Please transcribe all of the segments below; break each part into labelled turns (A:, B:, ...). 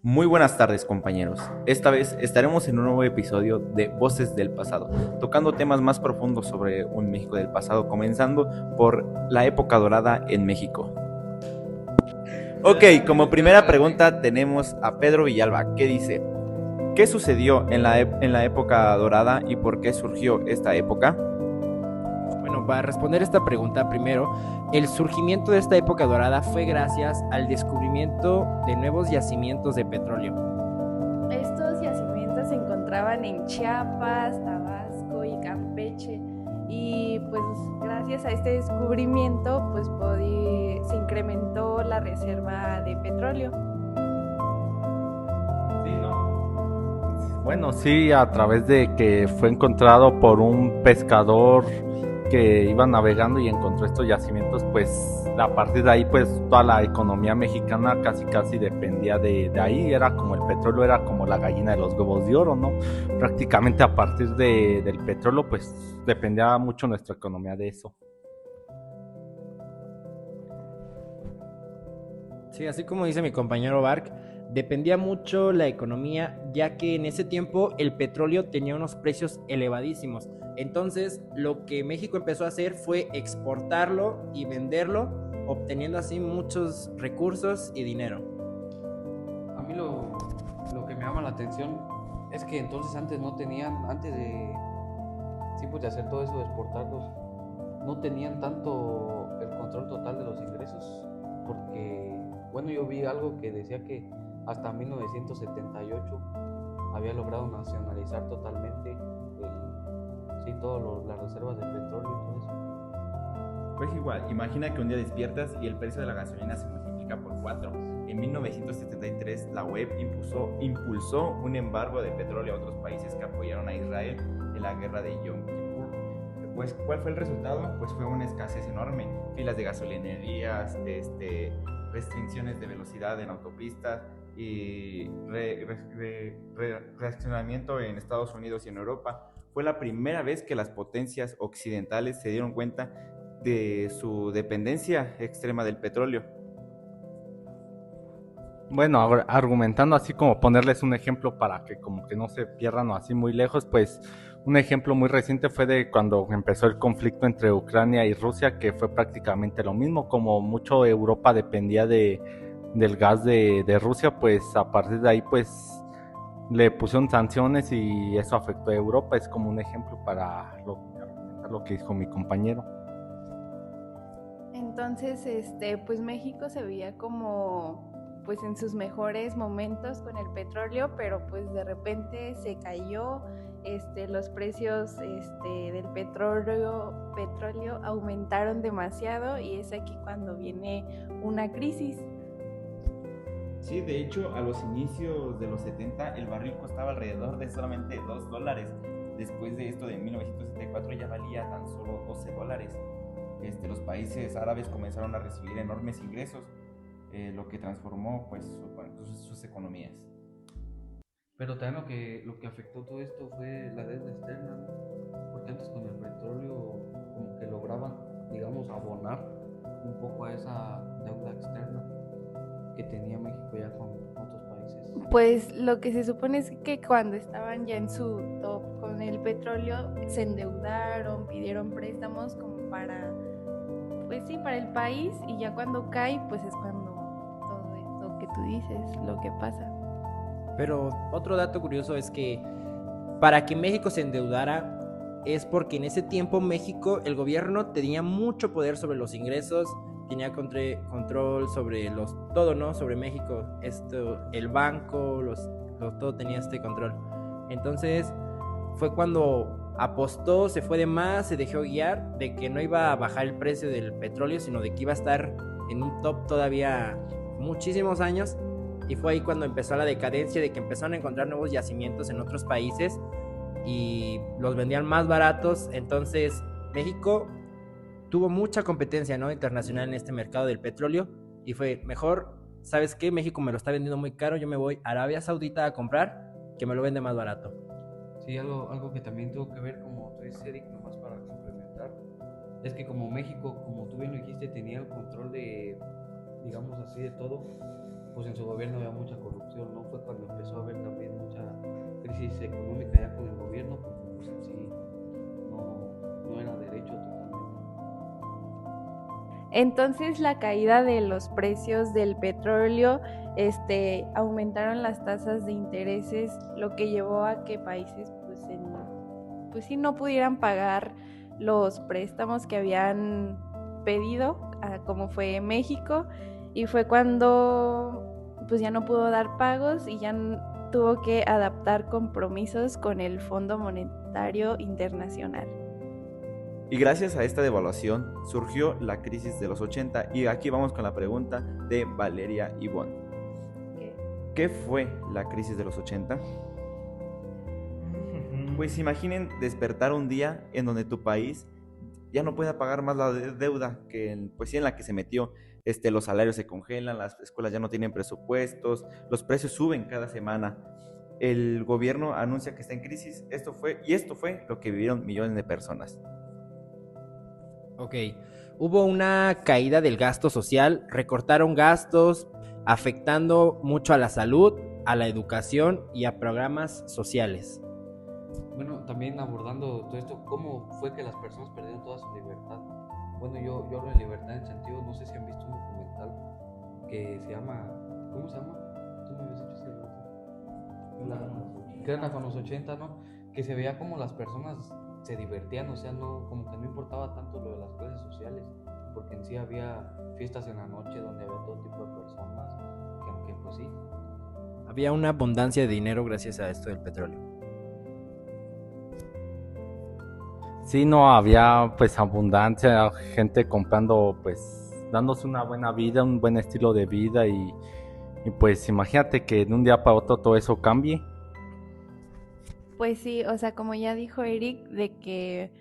A: Muy buenas tardes, compañeros. Esta vez estaremos en un nuevo episodio de Voces del Pasado, tocando temas más profundos sobre un México del pasado, comenzando por la época dorada en México. Ok, como primera pregunta tenemos a Pedro Villalba, que dice: ¿qué sucedió en la época dorada y por qué surgió esta época?
B: Bueno, para responder esta pregunta, primero, el surgimiento de esta época dorada fue gracias al descubrimiento de nuevos yacimientos de petróleo.
C: Estos yacimientos se encontraban en Chiapas, Tabasco y Campeche, y pues gracias a este descubrimiento pues se incrementó la reserva de petróleo.
D: Bueno, sí, a través de que fue encontrado por un pescador que iba navegando y encontró estos yacimientos, pues a partir de ahí, pues toda la economía mexicana casi dependía de ahí. Era como el petróleo, era como la gallina de los huevos de oro, ¿no? Prácticamente a partir del petróleo, pues dependía mucho nuestra economía de eso.
B: Sí, así como dice mi compañero Bark, dependía mucho la economía, ya que en ese tiempo el petróleo tenía unos precios elevadísimos. Entonces, lo que México empezó a hacer fue exportarlo y venderlo, obteniendo así muchos recursos y dinero.
E: A mí lo que me llama la atención es que entonces antes no tenían, antes de, sí, pues de hacer todo eso, de exportarlos, no tenían tanto el control total de los ingresos, porque, bueno, yo vi algo que decía que hasta 1978 había logrado nacionalizar totalmente todas las reservas de petróleo y todo eso.
A: Pues igual, imagina que un día despiertas y el precio de la gasolina se multiplica por 4. En 1973 la OEP impulsó un embargo de petróleo a otros países que apoyaron a Israel en la guerra de Yom Kippur. Pues, ¿cuál fue el resultado? Pues fue una escasez enorme, filas de gasolinerías, restricciones de velocidad en autopistas y reaccionamiento en Estados Unidos y en Europa. Fue la primera vez que las potencias occidentales se dieron cuenta de su dependencia extrema del petróleo.
D: Bueno, argumentando así como ponerles un ejemplo para que como que no se pierdan o así muy lejos, pues un ejemplo muy reciente fue de cuando empezó el conflicto entre Ucrania y Rusia, que fue prácticamente lo mismo. Como mucho Europa dependía del gas de Rusia, pues a partir de ahí pues le pusieron sanciones y eso afectó a Europa. Es como un ejemplo para lo que dijo mi compañero.
C: Entonces, pues México se veía como pues en sus mejores momentos con el petróleo, pero pues de repente se cayó, los precios del petróleo aumentaron demasiado y es aquí cuando viene una crisis.
A: Sí, de hecho, a los inicios de los 70 el barril costaba alrededor de solamente $2. Después de esto, de 1974, ya valía tan solo $12. Los países árabes comenzaron a recibir enormes ingresos, lo que transformó pues sus economías.
E: Pero también lo que afectó todo esto fue la deuda externa, ¿no? Porque antes con el petróleo como que lograban, digamos, abonar un poco a esa deuda externa que tenía México ya con otros países.
C: Pues lo que se supone es que cuando estaban ya en su top con el petróleo, se endeudaron, pidieron préstamos como para, pues sí, para el país, y ya cuando cae, pues es cuando todo esto que tú dices, lo que pasa.
B: Pero otro dato curioso es que para que México se endeudara es porque en ese tiempo México, el gobierno tenía mucho poder sobre los ingresos, tenía control sobre todo, ¿no? Sobre México, el banco, todo tenía este control. Entonces fue cuando apostó, se fue de más, se dejó guiar de que no iba a bajar el precio del petróleo, sino de que iba a estar en un top todavía muchísimos años. Y fue ahí cuando empezó la decadencia, de que empezaron a encontrar nuevos yacimientos en otros países y los vendían más baratos. Entonces México tuvo mucha competencia, ¿no?, internacional en este mercado del petróleo y fue mejor, ¿sabes qué? México me lo está vendiendo muy caro, yo me voy a Arabia Saudita a comprar, que me lo vende más barato.
E: Sí, algo que también tuvo que ver, como tú dices, Eric, nomás para complementar, Es que como México, como tú bien lo dijiste, tenía el control de, digamos así, de todo, pues en su gobierno había mucha corrupción, ¿no? Fue cuando empezó a haber también mucha crisis económica ya con el gobierno, porque pues en sí no era derecho totalmente.
C: Entonces la caída de los precios del petróleo, aumentaron las tasas de intereses, lo que llevó a que países pues sí no pudieran pagar los préstamos que habían pedido, como fue México, y fue cuando pues ya no pudo dar pagos y ya tuvo que adaptar compromisos con el Fondo Monetario Internacional.
A: Y gracias a esta devaluación surgió la crisis de los 80 y aquí vamos con la pregunta de Valeria Ivonne. ¿Qué fue la crisis de los 80? Pues imaginen despertar un día en donde tu país ya no pueda pagar más la deuda que pues sí en la que se metió. Los salarios se congelan, las escuelas ya no tienen presupuestos, los precios suben cada semana. El gobierno anuncia que está en crisis. Esto fue lo que vivieron millones de personas.
B: Ok, hubo una caída del gasto social, recortaron gastos, afectando mucho a la salud, a la educación y a programas sociales.
E: Bueno, también abordando todo esto, ¿cómo fue que las personas perdieron toda su libertad? Bueno, yo hablo de libertad en el sentido, no sé si han visto un documental que se llama, ¿cómo se llama? Tú me habías dicho ese que era con los 80, ¿no? Que se veía como las personas se divertían, o sea, no, como que no importaba tanto lo de las clases sociales, porque en sí había fiestas en la noche donde había todo tipo de personas, que aunque pues sí.
B: Había una abundancia de dinero gracias a esto del petróleo.
D: Sí, no había pues abundancia, gente comprando, pues dándose una buena vida, un buen estilo de vida y pues imagínate que de un día para otro todo eso cambie.
C: Pues sí, o sea, como ya dijo Eric, de que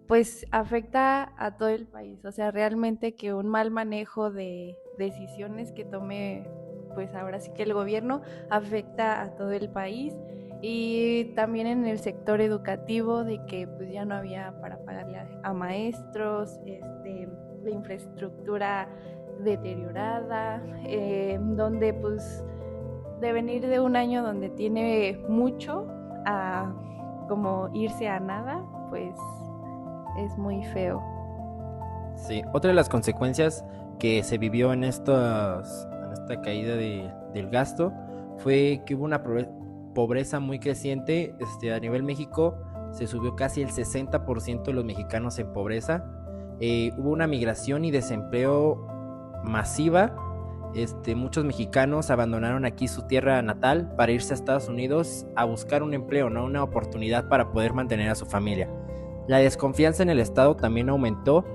C: pues afecta a todo el país, o sea, realmente que un mal manejo de decisiones que tome, pues ahora sí que el gobierno afecta a todo el país y también en el sector educativo de que pues ya no había para pagarle a maestros, la infraestructura deteriorada, donde pues de venir de un año donde tiene mucho a como irse a nada, pues es muy feo.
B: Sí, otra de las consecuencias que se vivió en esta caída del gasto fue que hubo una pobreza muy creciente. A nivel México se subió casi el 60% de los mexicanos en pobreza. Hubo una migración y desempleo masiva. Muchos mexicanos abandonaron aquí su tierra natal para irse a Estados Unidos a buscar un empleo, ¿no? Una oportunidad para poder mantener a su familia. La desconfianza en el Estado también aumentó,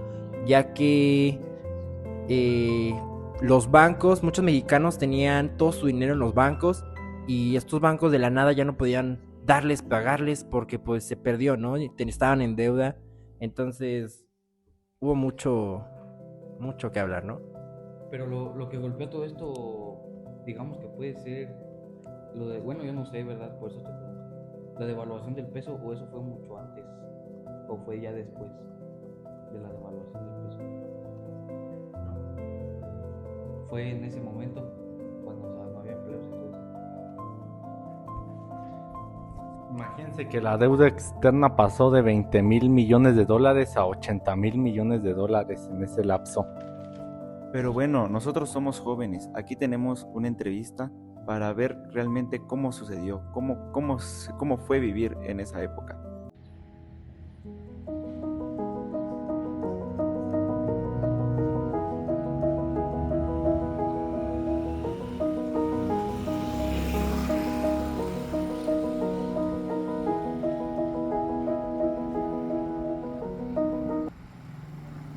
B: ya que los bancos, muchos mexicanos tenían todo su dinero en los bancos y estos bancos de la nada ya no podían pagarles porque pues se perdió, ¿no? Estaban en deuda, entonces hubo mucho que hablar, ¿no?
E: Pero lo que golpeó todo esto, digamos que puede ser lo de, bueno, yo no sé, ¿verdad? Por eso te pregunto. ¿La devaluación del peso o eso fue mucho antes? ¿O fue ya después de la devaluación del peso? Fue en ese momento, cuando o sea, no había empleos y todo eso.
D: Imagínense que la deuda externa pasó de 20,000 millones de dólares a 80,000 millones de dólares en ese lapso.
A: Pero bueno, nosotros somos jóvenes. Aquí tenemos una entrevista para ver realmente cómo sucedió, cómo fue vivir en esa época.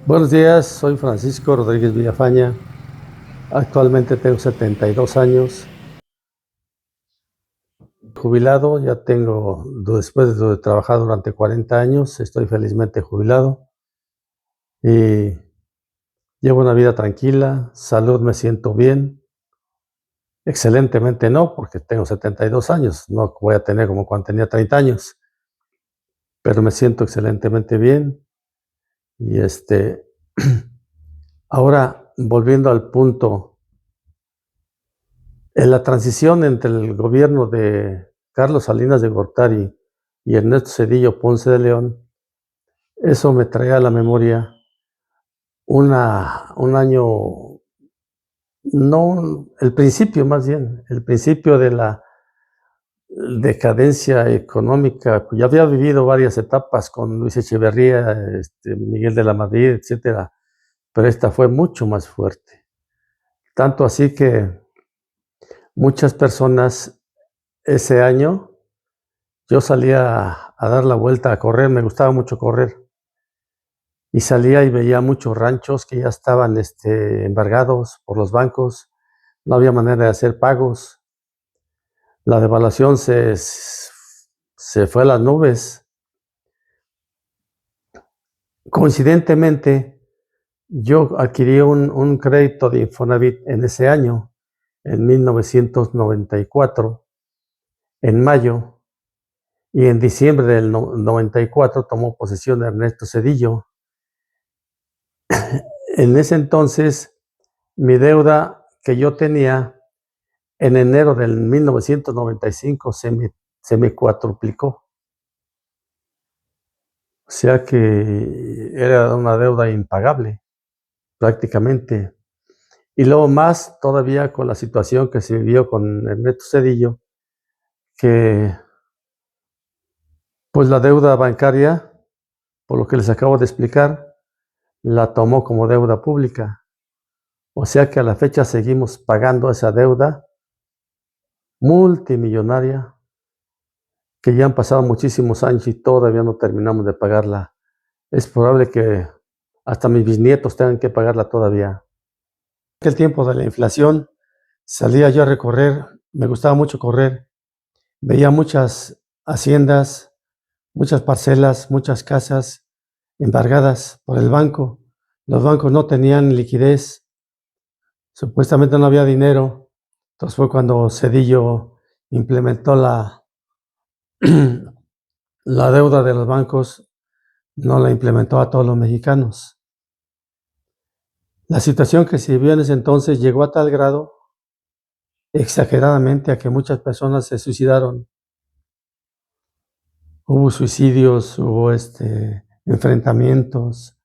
F: Buenos días, soy Francisco Rodríguez Villafaña. Actualmente tengo 72 años. Jubilado, ya tengo, después de trabajar durante 40 años, estoy felizmente jubilado. Y llevo una vida tranquila, salud me siento bien. Excelentemente no, porque tengo 72 años, no voy a tener como cuando tenía 30 años. Pero me siento excelentemente bien. Y ahora, volviendo al punto, en la transición entre el gobierno de Carlos Salinas de Gortari y Ernesto Zedillo Ponce de León, eso me trae a la memoria un año, no, el principio más bien, el principio de la decadencia económica. Ya había vivido varias etapas con Luis Echeverría, Miguel de la Madrid, etcétera, pero esta fue mucho más fuerte. Tanto así que muchas personas ese año, yo salía a dar la vuelta a correr, me gustaba mucho correr, y salía y veía muchos ranchos que ya estaban embargados por los bancos, no había manera de hacer pagos, la devaluación se fue a las nubes. Coincidentemente, yo adquirí un crédito de Infonavit en ese año, en 1994, en mayo, y en diciembre del 94 tomó posesión de Ernesto Zedillo. En ese entonces, mi deuda que yo tenía en enero del 1995 se me cuatruplicó. O sea que era una deuda impagable, prácticamente. Y luego más todavía con la situación que se vivió con Ernesto Zedillo, que pues la deuda bancaria, por lo que les acabo de explicar, la tomó como deuda pública. O sea que a la fecha seguimos pagando esa deuda multimillonaria, que ya han pasado muchísimos años y todavía no terminamos de pagarla. Es probable que hasta mis bisnietos tengan que pagarla todavía. En aquel tiempo de la inflación, salía yo a recorrer, me gustaba mucho correr, veía muchas haciendas, muchas parcelas, muchas casas embargadas por el banco. Los bancos no tenían liquidez, supuestamente no había dinero. Entonces fue cuando Zedillo implementó la deuda de los bancos, no la implementó a todos los mexicanos. La situación que se vivió en ese entonces llegó a tal grado, exageradamente, a que muchas personas se suicidaron. Hubo suicidios, hubo enfrentamientos.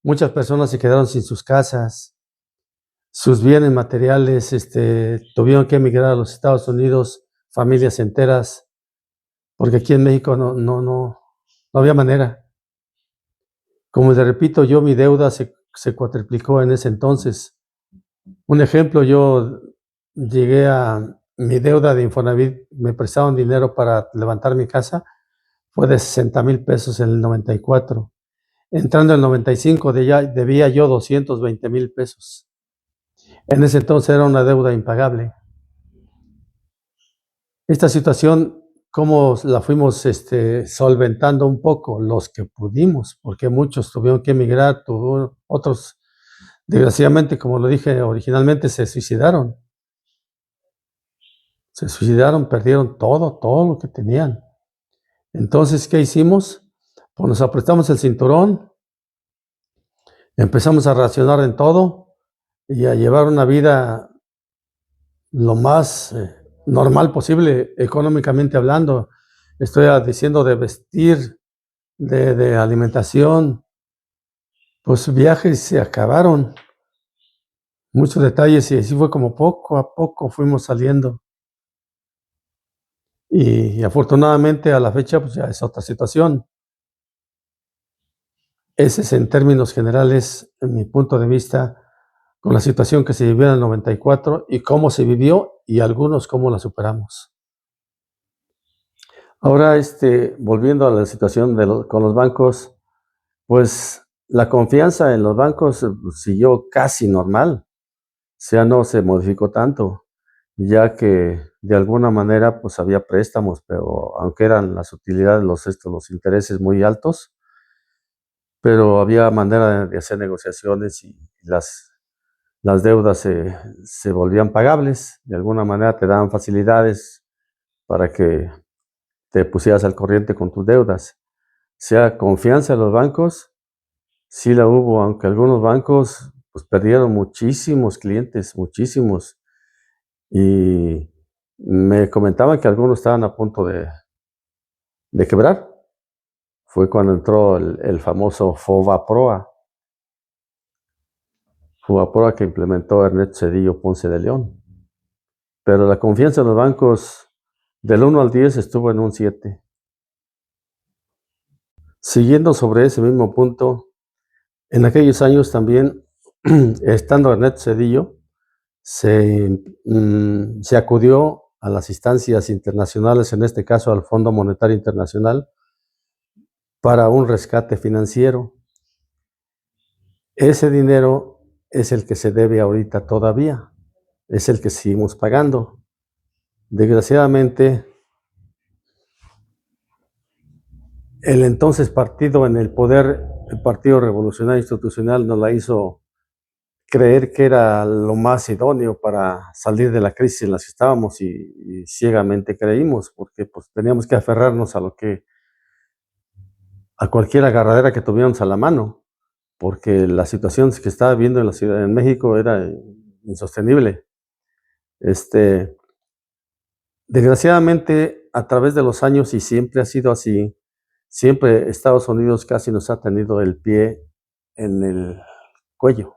F: Muchas personas se quedaron sin sus casas, sus bienes materiales, tuvieron que emigrar a los Estados Unidos, familias enteras, porque aquí en México no había manera. Como les repito, mi deuda se cuatriplicó en ese entonces. Un ejemplo, yo llegué a mi deuda de Infonavit, me prestaron dinero para levantar mi casa, fue de 60,000 pesos en el 94. Entrando en el 95 debía yo 220,000 pesos. En ese entonces era una deuda impagable. Esta situación, ¿cómo la fuimos solventando un poco? Los que pudimos, porque muchos tuvieron que emigrar, otros, desgraciadamente, como lo dije originalmente, se suicidaron. Se suicidaron, perdieron todo lo que tenían. Entonces, ¿qué hicimos? Pues nos apretamos el cinturón, empezamos a racionar en todo y a llevar una vida lo más normal posible, económicamente hablando. Estoy diciendo de vestir, de alimentación. Pues viajes se acabaron, muchos detalles, y así fue como poco a poco fuimos saliendo. Y afortunadamente a la fecha pues ya es otra situación. Ese es en términos generales, en mi punto de vista, con la situación que se vivió en el 94 y cómo se vivió y algunos cómo la superamos. Ahora, volviendo a la situación con los bancos, pues la confianza en los bancos siguió casi normal, o sea, no se modificó tanto, ya que de alguna manera pues había préstamos, pero aunque eran las utilidades, los intereses muy altos, pero había manera de hacer negociaciones y las deudas se volvían pagables, de alguna manera te daban facilidades para que te pusieras al corriente con tus deudas. sea, confianza en los bancos, sí la hubo, aunque algunos bancos pues perdieron muchísimos clientes, muchísimos. Y me comentaban que algunos estaban a punto de quebrar. Fue cuando entró el famoso FOBAPROA que implementó Ernesto Zedillo Ponce de León. Pero la confianza en los bancos del 1 al 10 estuvo en un 7. Siguiendo sobre ese mismo punto, en aquellos años también, estando Ernesto Zedillo, se acudió a las instancias internacionales, en este caso al Fondo Monetario Internacional, para un rescate financiero. Ese dinero es el que se debe ahorita todavía, es el que seguimos pagando. Desgraciadamente, el entonces partido en el poder, el Partido Revolucionario Institucional, nos la hizo creer que era lo más idóneo para salir de la crisis en la que estábamos y ciegamente creímos, porque pues teníamos que aferrarnos a cualquier agarradera que tuviéramos a la mano, porque la situación que estaba viendo en la Ciudad de México era insostenible. Desgraciadamente, a través de los años, y siempre ha sido así, siempre Estados Unidos casi nos ha tenido el pie en el cuello.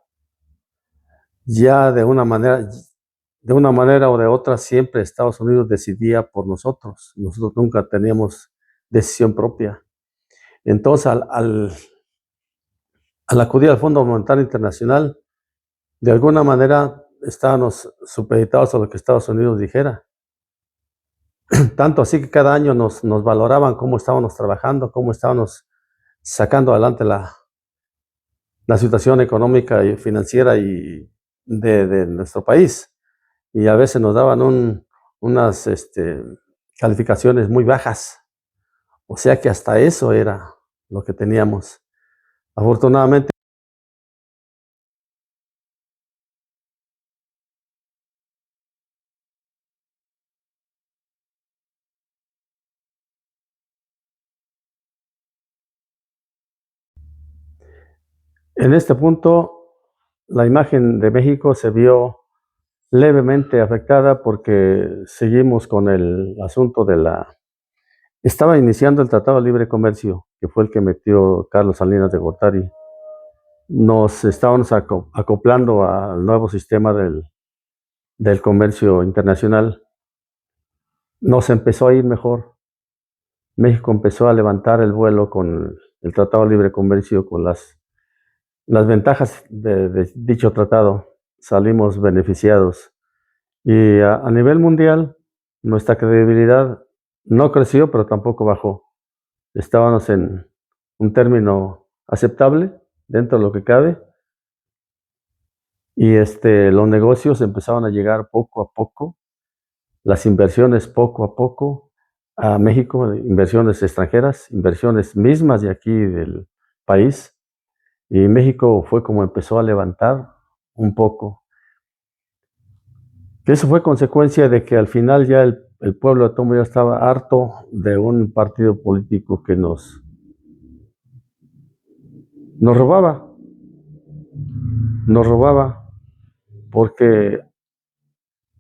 F: Ya de una manera o de otra, siempre Estados Unidos decidía por nosotros. Nosotros nunca teníamos decisión propia. Entonces, al acudir al Fondo Monetario Internacional, de alguna manera estábamos supeditados a lo que Estados Unidos dijera. Tanto así que cada año nos valoraban cómo estábamos trabajando, cómo estábamos sacando adelante la situación económica y financiera y de nuestro país. Y a veces nos daban unas calificaciones muy bajas. O sea que hasta eso era lo que teníamos. Afortunadamente, en este punto, la imagen de México se vio levemente afectada porque seguimos con el asunto Estaba iniciando el Tratado de Libre Comercio, que fue el que metió Carlos Salinas de Gortari. Nos estábamos acoplando al nuevo sistema del comercio internacional. Nos empezó a ir mejor. México empezó a levantar el vuelo con el Tratado de Libre Comercio, con las ventajas de dicho tratado. Salimos beneficiados. Y a nivel mundial, nuestra credibilidad no creció, pero tampoco bajó. Estábamos en un término aceptable dentro de lo que cabe. Y los negocios empezaron a llegar poco a poco, las inversiones poco a poco a México, inversiones extranjeras, inversiones mismas de aquí del país. Y México fue como empezó a levantar un poco. Eso fue consecuencia de que al final ya el pueblo de Tomo ya estaba harto de un partido político que nos robaba, porque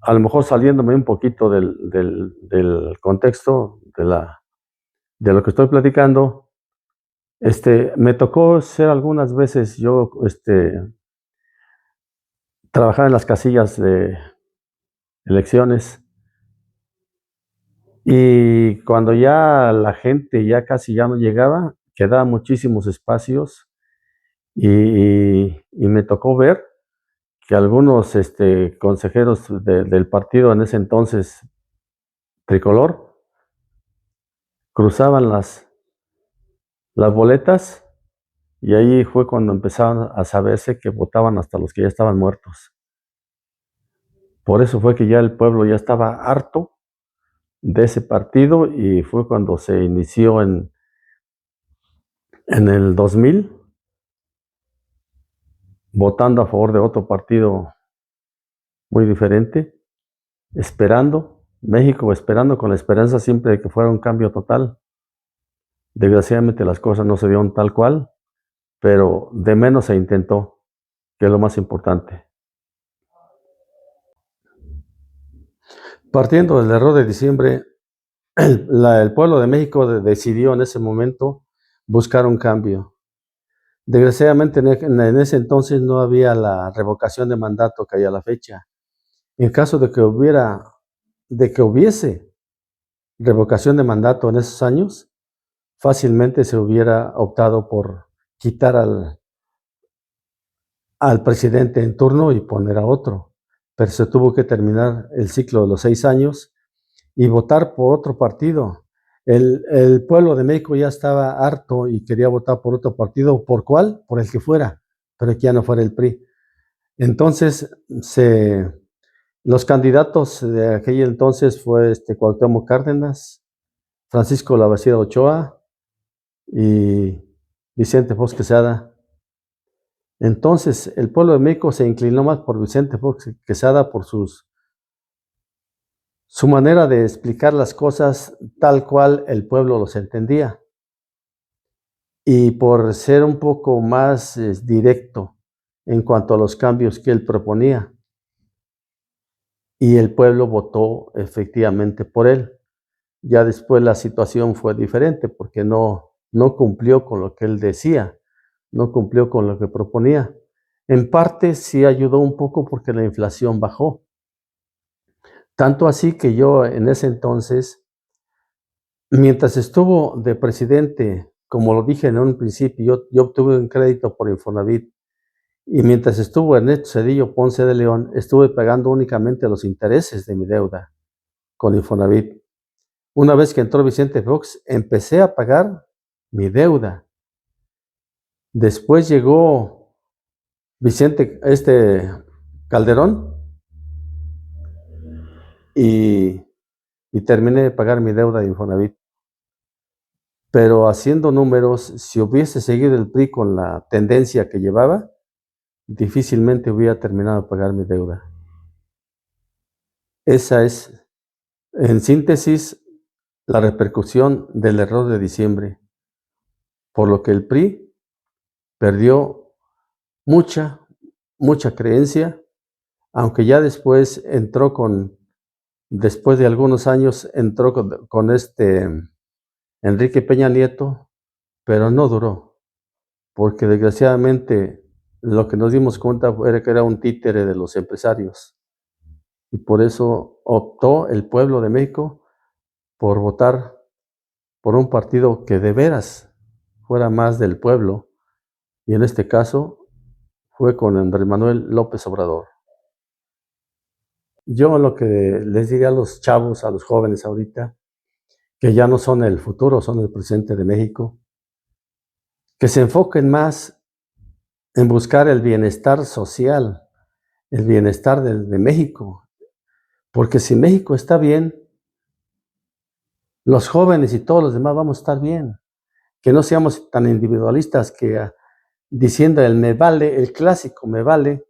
F: a lo mejor saliéndome un poquito del contexto de lo que estoy platicando, me tocó ser algunas veces yo trabajar en las casillas de elecciones. Y cuando ya la gente ya casi ya no llegaba, quedaban muchísimos espacios y me tocó ver que algunos consejeros del partido en ese entonces tricolor cruzaban las boletas y ahí fue cuando empezaron a saberse que votaban hasta los que ya estaban muertos. Por eso fue que ya el pueblo ya estaba harto de ese partido y fue cuando se inició en el 2000 votando a favor de otro partido muy diferente, México esperando con la esperanza siempre de que fuera un cambio total. Desgraciadamente las cosas no se dieron tal cual, pero de menos se intentó, que es lo más importante. Partiendo del error de diciembre, el pueblo de México decidió en ese momento buscar un cambio. Desgraciadamente en ese entonces no había la revocación de mandato que hay a la fecha. En caso de que hubiese revocación de mandato en esos años, fácilmente se hubiera optado por quitar al presidente en turno y poner a otro. Pero se tuvo que terminar el ciclo de los 6 años y votar por otro partido. El pueblo de México ya estaba harto y quería votar por otro partido. ¿Por cuál? Por el que fuera, pero que ya no fuera el PRI. Entonces, los candidatos de aquel entonces fue Cuauhtémoc Cárdenas, Francisco Lavacida Ochoa y Vicente Fox Quesada. Entonces, el pueblo de México se inclinó más por Vicente Fox Quesada por su manera de explicar las cosas tal cual el pueblo los entendía y por ser un poco más directo en cuanto a los cambios que él proponía. Y el pueblo votó efectivamente por él. Ya después la situación fue diferente porque no cumplió con lo que él decía, no cumplió con lo que proponía. En parte sí ayudó un poco porque la inflación bajó. Tanto así que yo en ese entonces, mientras estuvo de presidente, como lo dije en un principio, yo obtuve un crédito por Infonavit. Y mientras estuvo Ernesto Zedillo Ponce de León, estuve pagando únicamente los intereses de mi deuda con Infonavit. Una vez que entró Vicente Fox, empecé a pagar mi deuda. Después llegó Vicente Calderón y terminé de pagar mi deuda de Infonavit. Pero haciendo números, si hubiese seguido el PRI con la tendencia que llevaba, difícilmente hubiera terminado de pagar mi deuda. Esa es, en síntesis, la repercusión del error de diciembre, por lo que el PRI perdió mucha creencia, aunque ya después después de algunos años entró con Enrique Peña Nieto, pero no duró, porque desgraciadamente lo que nos dimos cuenta era que era un títere de los empresarios. Y por eso optó el pueblo de México por votar por un partido que de veras fuera más del pueblo, y en este caso fue con Andrés Manuel López Obrador. Yo lo que les diría a los chavos, a los jóvenes ahorita, que ya no son el futuro, son el presente de México, que se enfoquen más en buscar el bienestar social, el bienestar de México, porque si México está bien, los jóvenes y todos los demás vamos a estar bien. Que no seamos tan individualistas que diciendo el me vale, el clásico me vale,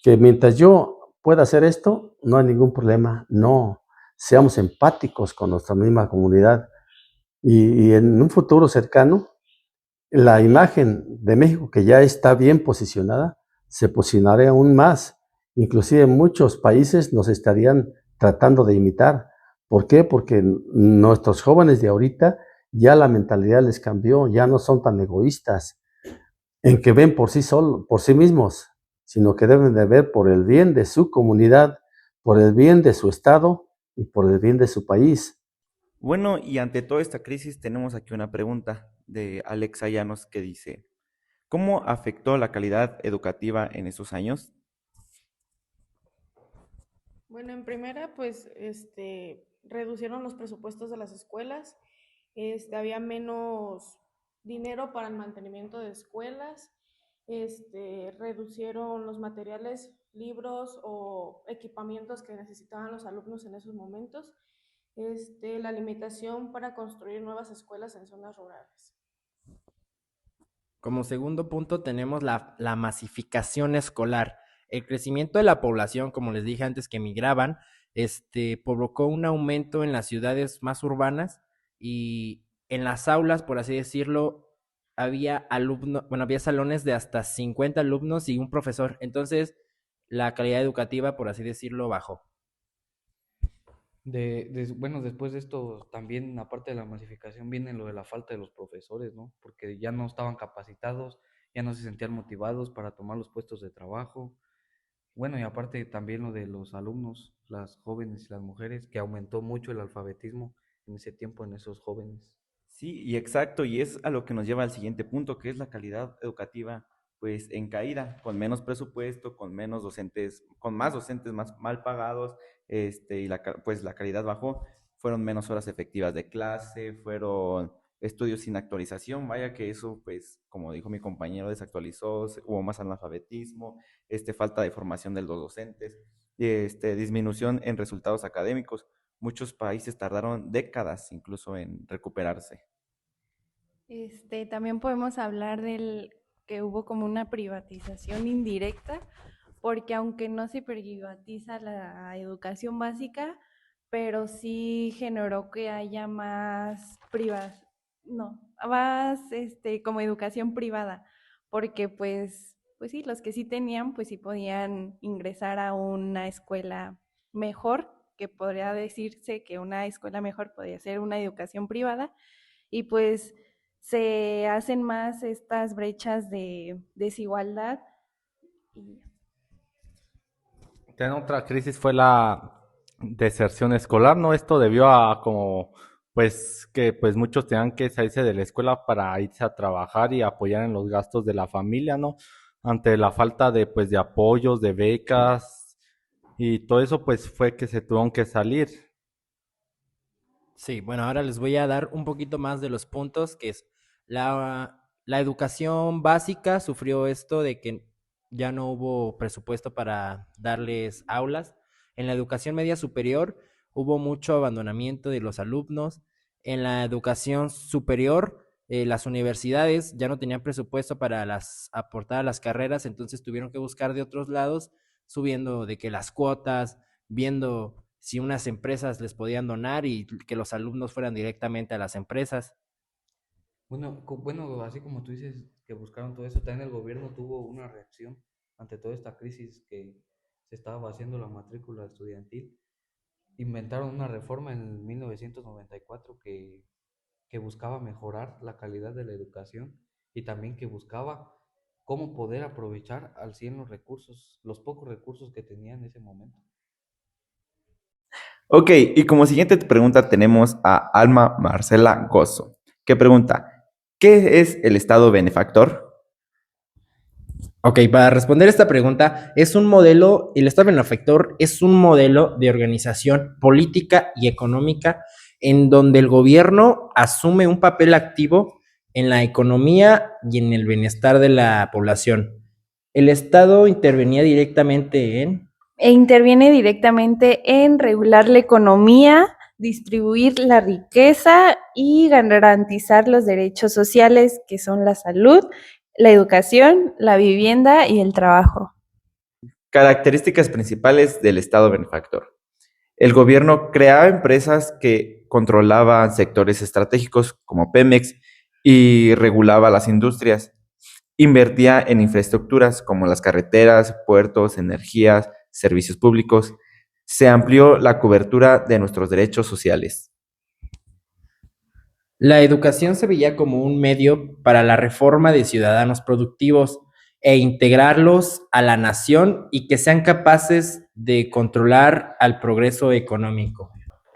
F: que mientras yo pueda hacer esto, no hay ningún problema. No, seamos empáticos con nuestra misma comunidad. Y en un futuro cercano, la imagen de México, que ya está bien posicionada, se posicionará aún más. Inclusive muchos países nos estarían tratando de imitar. ¿Por qué? Porque nuestros jóvenes de ahorita ya la mentalidad les cambió, ya no son tan egoístas en que ven por sí mismos, sino que deben de ver por el bien de su comunidad, por el bien de su estado y por el bien de su país.
A: Bueno, y ante toda esta crisis tenemos aquí una pregunta de Alexa Llanos que dice, ¿cómo afectó la calidad educativa en esos años?
G: Bueno, en primera, pues, reducieron los presupuestos de las escuelas, había menos dinero para el mantenimiento de escuelas, reducieron los materiales, libros o equipamientos que necesitaban los alumnos en esos momentos, la limitación para construir nuevas escuelas en zonas rurales.
B: Como segundo punto tenemos la masificación escolar. El crecimiento de la población, como les dije antes, que migraban, provocó un aumento en las ciudades más urbanas y en las aulas, por así decirlo, había salones de hasta 50 alumnos y un profesor. Entonces, la calidad educativa, por así decirlo, bajó.
E: Bueno, después de esto también, aparte de la masificación, viene lo de la falta de los profesores, ¿no? Porque ya no estaban capacitados, ya no se sentían motivados para tomar los puestos de trabajo. Bueno, y aparte también lo de los alumnos, las jóvenes y las mujeres, que aumentó mucho el alfabetismo en ese tiempo en esos jóvenes.
A: Sí, y exacto, y es a lo que nos lleva al siguiente punto, que es la calidad educativa, pues en caída, con menos presupuesto, con menos docentes, con más docentes más mal pagados, y pues la calidad bajó, fueron menos horas efectivas de clase, fueron estudios sin actualización, vaya que eso, pues, como dijo mi compañero, desactualizó, hubo más analfabetismo, falta de formación de los docentes, disminución en resultados académicos. Muchos países tardaron décadas incluso en recuperarse.
C: También podemos hablar del que hubo como una privatización indirecta, porque aunque no se privatiza la educación básica, pero sí generó que haya más no, más como educación privada, porque pues sí, los que sí tenían, pues sí podían ingresar a una escuela mejor, que podría decirse que una escuela mejor podría ser una educación privada, y pues se hacen más estas brechas de desigualdad. Y
D: También otra crisis fue la deserción escolar, ¿no? Esto debió a como, pues, que pues muchos tenían que salirse de la escuela para irse a trabajar y apoyar en los gastos de la familia, ¿no? Ante la falta de, pues, de apoyos, de becas y todo eso, pues, fue que se tuvieron que salir.
B: Sí, bueno, ahora les voy a dar un poquito más de los puntos, que es la educación básica sufrió esto de que ya no hubo presupuesto para darles aulas. En la educación media superior hubo mucho abandonamiento de los alumnos. En la educación superior, las universidades ya no tenían presupuesto para aportar a las carreras, entonces tuvieron que buscar de otros lados, subiendo de que las cuotas, viendo si unas empresas les podían donar y que los alumnos fueran directamente a las empresas.
E: Bueno, bueno, así como tú dices que buscaron todo eso, también el gobierno tuvo una reacción ante toda esta crisis que se estaba vaciando la matrícula estudiantil. Inventaron una reforma en 1994 que buscaba mejorar la calidad de la educación y también que buscaba cómo poder aprovechar al 100 los recursos, los pocos recursos que tenía en ese momento.
A: Ok, y como siguiente pregunta tenemos a Alma Marcela Gozo, que pregunta, ¿qué es el Estado benefactor?
B: Ok, para responder esta pregunta, el Estado benefactor es un modelo de organización política y económica en donde el gobierno asume un papel activo en la economía y en el bienestar de la población. El Estado intervenía directamente
C: interviene directamente en regular la economía, distribuir la riqueza y garantizar los derechos sociales, que son la salud, la educación, la vivienda y el trabajo.
A: Características principales del Estado benefactor. El gobierno creaba empresas que controlaban sectores estratégicos como Pemex y regulaba las industrias. Invertía en infraestructuras como las carreteras, puertos, energías, servicios públicos. Se amplió la cobertura de nuestros derechos sociales.
B: La educación se veía como un medio para la reforma de ciudadanos productivos e integrarlos a la nación y que sean capaces de controlar al progreso económico.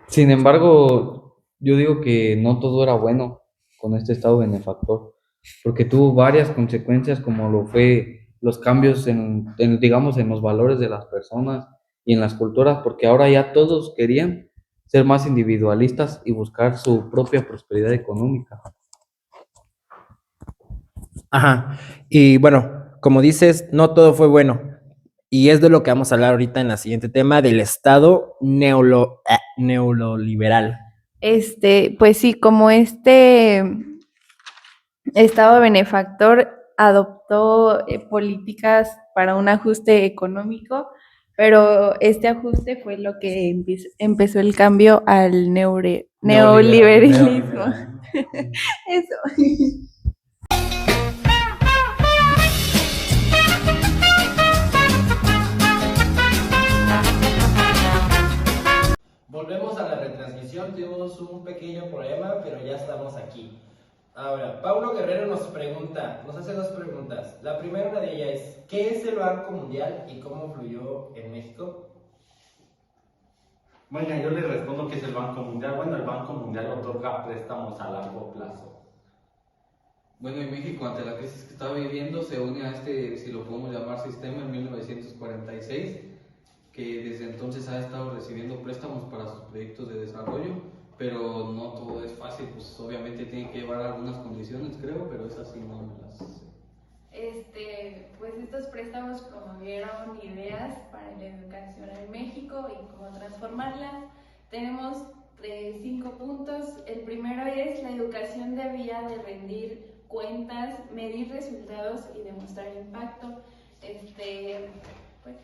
E: Sin embargo, yo digo que no todo era bueno con este estado benefactor, porque tuvo varias consecuencias como lo fue los cambios digamos, en los valores de las personas y en las culturas, porque ahora ya todos querían ser más individualistas y buscar su propia prosperidad económica.
B: Ajá. Y bueno, como dices, no todo fue bueno. Y es de lo que vamos a hablar ahorita en el siguiente tema del Estado neoliberal.
C: Pues sí, como Estado benefactor adoptó políticas para un ajuste económico, pero este ajuste fue lo que empezó el cambio al neoliberalismo. Eso.
B: Volvemos a la retransmisión, tuvimos un pequeño problema, pero ya estamos aquí. Ahora, Paulo Guerrero nos hace dos preguntas. La primera de ellas es, ¿qué es el Banco Mundial y cómo fluyó en México?
D: Bueno, yo le respondo que es el Banco Mundial. Bueno, el Banco Mundial otorga préstamos a largo plazo.
E: Bueno, en México, ante la crisis que estaba viviendo, se une a este, si lo podemos llamar, sistema en 1946, que desde entonces ha estado recibiendo préstamos para sus proyectos de desarrollo, pero no todo es fácil, pues obviamente tiene que llevar algunas condiciones, creo, pero esas sí no me las sé.
C: Pues estos préstamos promovieron ideas para la educación en México y cómo transformarlas. Tenemos 5 puntos. El primero es: la educación debía de rendir cuentas, medir resultados y demostrar impacto. Pues,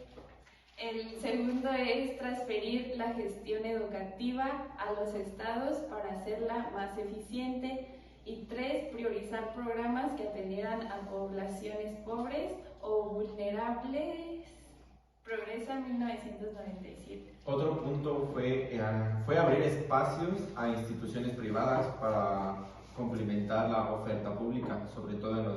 C: el segundo es transferir la gestión educativa a los estados para hacerla más eficiente. Y 3, priorizar programas que atendieran a poblaciones pobres o vulnerables. Progresa en 1997.
A: Otro punto fue abrir espacios a instituciones privadas para complementar la oferta pública, sobre todo en la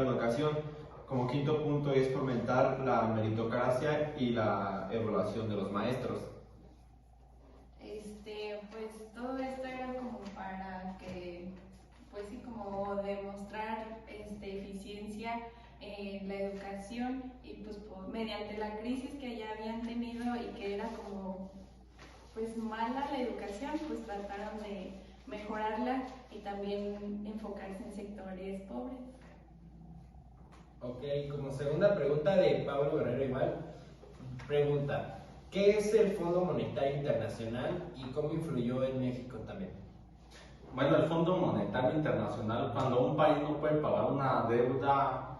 A: educación. Como quinto punto es fomentar la meritocracia y la evaluación de los maestros.
C: Pues todo esto era como para que, pues sí, como demostrar eficiencia en la educación, y pues mediante la crisis que ya habían tenido y que era como pues mala la educación, pues trataron de mejorarla y también enfocarse en sectores pobres.
B: Ok, como segunda pregunta de Pablo Guerrero igual, pregunta: ¿qué es el Fondo Monetario Internacional y cómo influyó en México también?
D: Bueno, el Fondo Monetario Internacional, cuando un país no puede pagar una deuda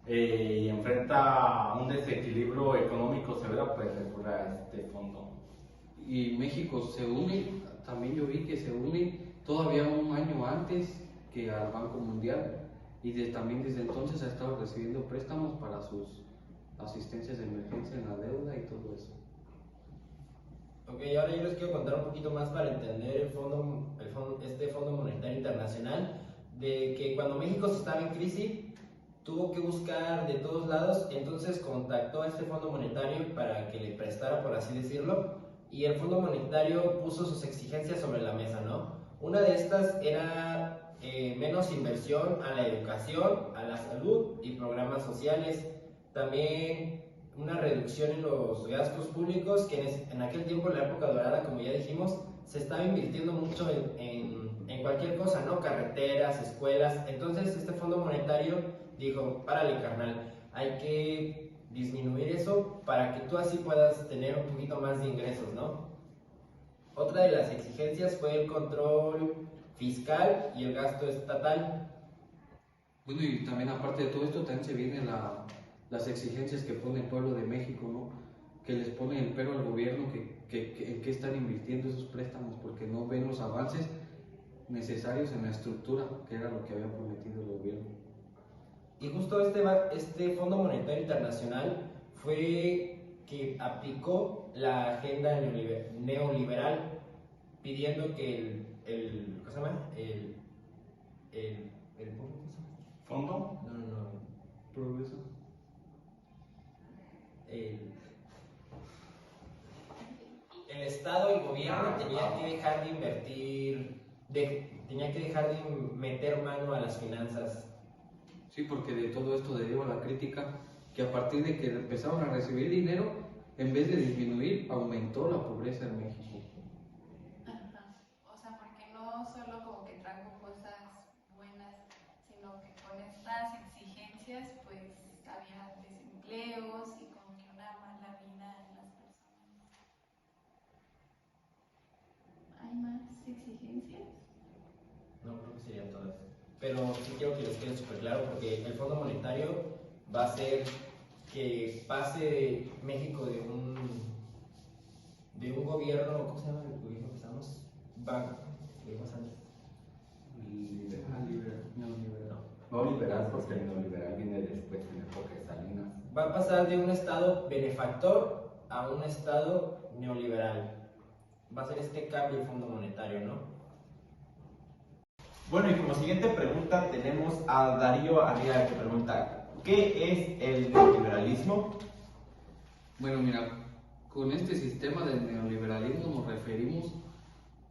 D: y enfrenta un desequilibrio económico severo, pues recurre a este fondo.
E: Y México se une, también yo vi que se une todavía un año antes que al Banco Mundial, y también desde entonces ha estado recibiendo préstamos para sus asistencias de emergencia en la deuda y todo eso.
B: Ok, ahora yo les quiero contar un poquito más para entender este Fondo Monetario Internacional, de que cuando México estaba en crisis, tuvo que buscar de todos lados, entonces contactó a este Fondo Monetario para que le prestara, por así decirlo, y el Fondo Monetario puso sus exigencias sobre la mesa, ¿no? Una de estas era menos inversión a la educación, a la salud y programas sociales. También una reducción en los gastos públicos, que en aquel tiempo, en la época dorada, como ya dijimos, se estaba invirtiendo mucho en cualquier cosa, ¿no? Carreteras, escuelas. Entonces este Fondo Monetario dijo: párale, carnal, hay que disminuir eso para que tú así puedas tener un poquito más de ingresos, ¿no? Otra de las exigencias fue el control fiscal y el gasto estatal.
E: Bueno, y también aparte de todo esto, también se vienen las exigencias que pone el pueblo de México, ¿no? Que les pone el pero al gobierno en qué están invirtiendo esos préstamos, porque no ven los avances necesarios en la estructura, que era lo que había prometido el gobierno.
B: Y justo este Fondo Monetario Internacional fue que aplicó la agenda neoliberal, pidiendo que ¿cómo se llama?
D: ¿Fondo?
B: No.
E: Progreso.
B: El Estado, el gobierno tenía que dejar de invertir, tenía que dejar de meter mano a las finanzas.
E: Sí, porque de todo esto deriva la crítica, que a partir de que empezaron a recibir dinero, en vez de disminuir, aumentó la pobreza en México.
C: Ajá. O sea, porque no solo como que trajo cosas buenas, sino que con estas exigencias pues había desempleos y como que una mala vida en las personas. ¿Hay más exigencias?
B: No, creo que serían todas. Pero sí quiero que les quede súper claro, porque el Fondo Monetario va a hacer que pase México de un gobierno, ¿cómo se llama el gobierno que estamos? vimos antes.
D: Neoliberal. No liberal, porque el neoliberal viene después en época de Salinas.
B: Va a pasar de un estado benefactor a un estado neoliberal. Va a ser este cambio el Fondo Monetario, ¿no?
A: Bueno, y como siguiente pregunta tenemos a Darío Arriaga que pregunta, ¿qué es el neoliberalismo?
E: Bueno, mira, con este sistema del neoliberalismo nos referimos